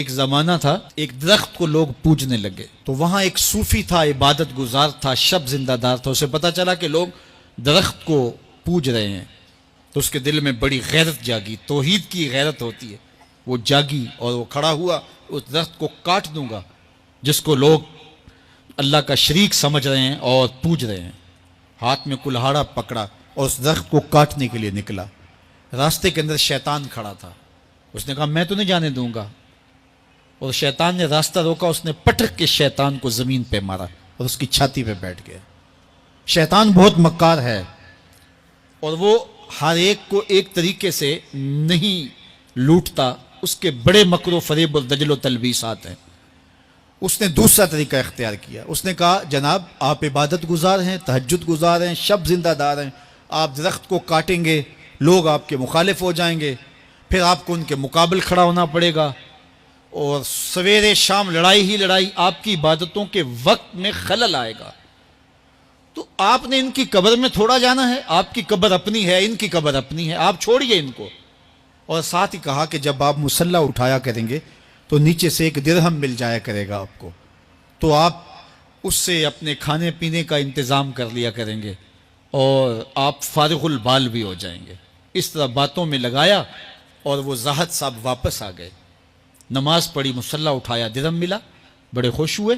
ایک زمانہ تھا، ایک درخت کو لوگ پوجنے لگے، تو وہاں ایک صوفی تھا، عبادت گزار تھا، شب زندہ دار تھا۔ اسے پتا چلا کہ لوگ درخت کو پوج رہے ہیں، تو اس کے دل میں بڑی غیرت جاگی، توحید کی غیرت ہوتی ہے، وہ جاگی اور وہ کھڑا ہوا، اس درخت کو کاٹ دوں گا جس کو لوگ اللہ کا شریک سمجھ رہے ہیں اور پوج رہے ہیں۔ ہاتھ میں کلہاڑا پکڑا اور اس درخت کو کاٹنے کے لیے نکلا۔ راستے کے اندر شیطان کھڑا تھا، اس نے کہا میں تو نہیں جانے دوں گا، اور شیطان نے راستہ روکا، اس نے پٹک کے شیطان کو زمین پہ مارا اور اس کی چھاتی پہ بیٹھ گیا۔ شیطان بہت مکار ہے اور وہ ہر ایک کو ایک طریقے سے نہیں لوٹتا، اس کے بڑے مکر و فریب اور دجل و تلبیسات ہیں۔ اس نے دوسرا طریقہ اختیار کیا، اس نے کہا جناب آپ عبادت گزار ہیں، تہجد گزار ہیں، شب زندہ دار ہیں، آپ درخت کو کاٹیں گے، لوگ آپ کے مخالف ہو جائیں گے، پھر آپ کو ان کے مقابل کھڑا ہونا پڑے گا، اور سویرے شام لڑائی ہی لڑائی، آپ کی عبادتوں کے وقت میں خلل آئے گا۔ تو آپ نے ان کی قبر میں تھوڑا جانا ہے، آپ کی قبر اپنی ہے، ان کی قبر اپنی ہے، آپ چھوڑیے ان کو۔ اور ساتھ ہی کہا کہ جب آپ مصلی اٹھایا کریں گے تو نیچے سے 1 درہم مل جایا کرے گا آپ کو، تو آپ اس سے اپنے کھانے پینے کا انتظام کر لیا کریں گے اور آپ فارغ البال بھی ہو جائیں گے۔ اس طرح باتوں میں لگایا اور وہ زاہد صاحب واپس آ گئے، نماز پڑھی، مصلی اٹھایا، درہم ملا، بڑے خوش ہوئے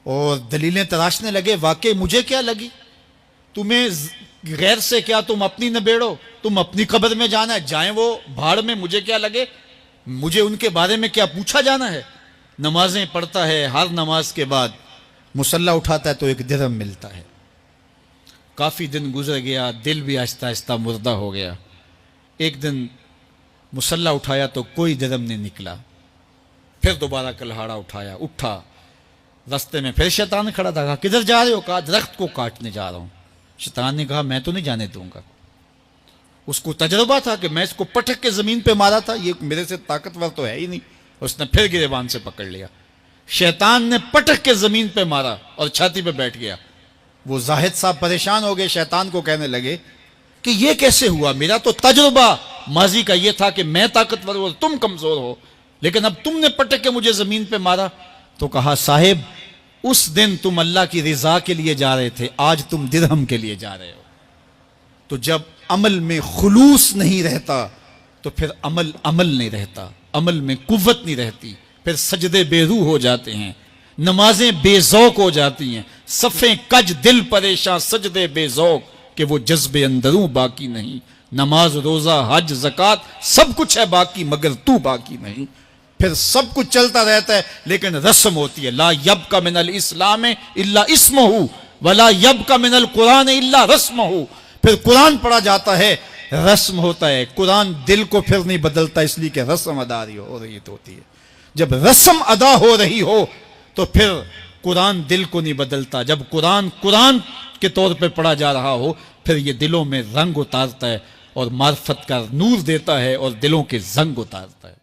اور دلیلیں تراشنے لگے۔ واقعی مجھے کیا لگی، تمہیں غیر سے کیا، تم اپنی نبیڑو، تم اپنی قبر میں جانا ہے، جائیں وہ بھاڑ میں، مجھے کیا لگے، مجھے ان کے بارے میں کیا پوچھا جانا ہے۔ نمازیں پڑھتا ہے، ہر نماز کے بعد مصلی اٹھاتا ہے تو 1 درہم ملتا ہے۔ کافی دن گزر گیا، دل بھی آہستہ آہستہ مردہ ہو گیا۔ ایک دن مصلی اٹھایا تو کوئی درہم نہیں نکلا، پھر دوبارہ کلہاڑا اٹھایا، اٹھا، رستے میں پھر شیطان کھڑا تھا، کہا کدھر جا رہے ہو، کہا درخت کو کاٹنے جا رہا ہوں۔ شیطان نے کہا میں تو نہیں جانے دوں گا۔ اس کو تجربہ تھا کہ میں اس کو پٹک کے زمین پہ مارا تھا، یہ میرے سے طاقتور تو ہے ہی نہیں، اس نے پھر گریبان سے پکڑ لیا، شیطان نے پٹک کے زمین پہ مارا اور چھاتی پہ بیٹھ گیا۔ وہ زاہد صاحب پریشان ہو گئے، شیطان کو کہنے لگے کہ یہ کیسے ہوا، میرا تو تجربہ ماضی کا یہ تھا کہ میں طاقتور ہوں تم کمزور ہو، لیکن اب تم نے پٹک کے مجھے زمین پہ مارا۔ تو کہا صاحب اس دن تم اللہ کی رضا کے لیے جا رہے تھے، آج تم درہم کے لیے جا رہے ہو۔ تو جب عمل میں خلوص نہیں رہتا تو پھر عمل نہیں رہتا، عمل میں قوت نہیں رہتی، پھر سجدے بے روح ہو جاتے ہیں، نمازیں بے ذوق ہو جاتی ہیں، صفیں کج دل پریشاں، سجدے بے ذوق کہ وہ جذب اندروں باقی نہیں۔ نماز روزہ حج زکوٰۃ سب کچھ ہے باقی مگر تو باقی نہیں۔ پھر سب کچھ چلتا رہتا ہے لیکن رسم ہوتی ہے، لا یبقى من الاسلام الا اسمہ ولا یبقى من القرآن الا رسمہ۔ پھر قرآن پڑھا جاتا ہے، رسم ہوتا ہے، قرآن دل کو پھر نہیں بدلتا، اس لیے کہ رسم ادا ہو رہی ہوتی ہے۔ جب رسم ادا ہو رہی ہو تو پھر قرآن دل کو نہیں بدلتا۔ جب قرآن کے طور پہ پڑھا جا رہا ہو پھر یہ دلوں میں رنگ اتارتا ہے اور معرفت کا نور دیتا ہے اور دلوں کے زنگ اتارتا ہے۔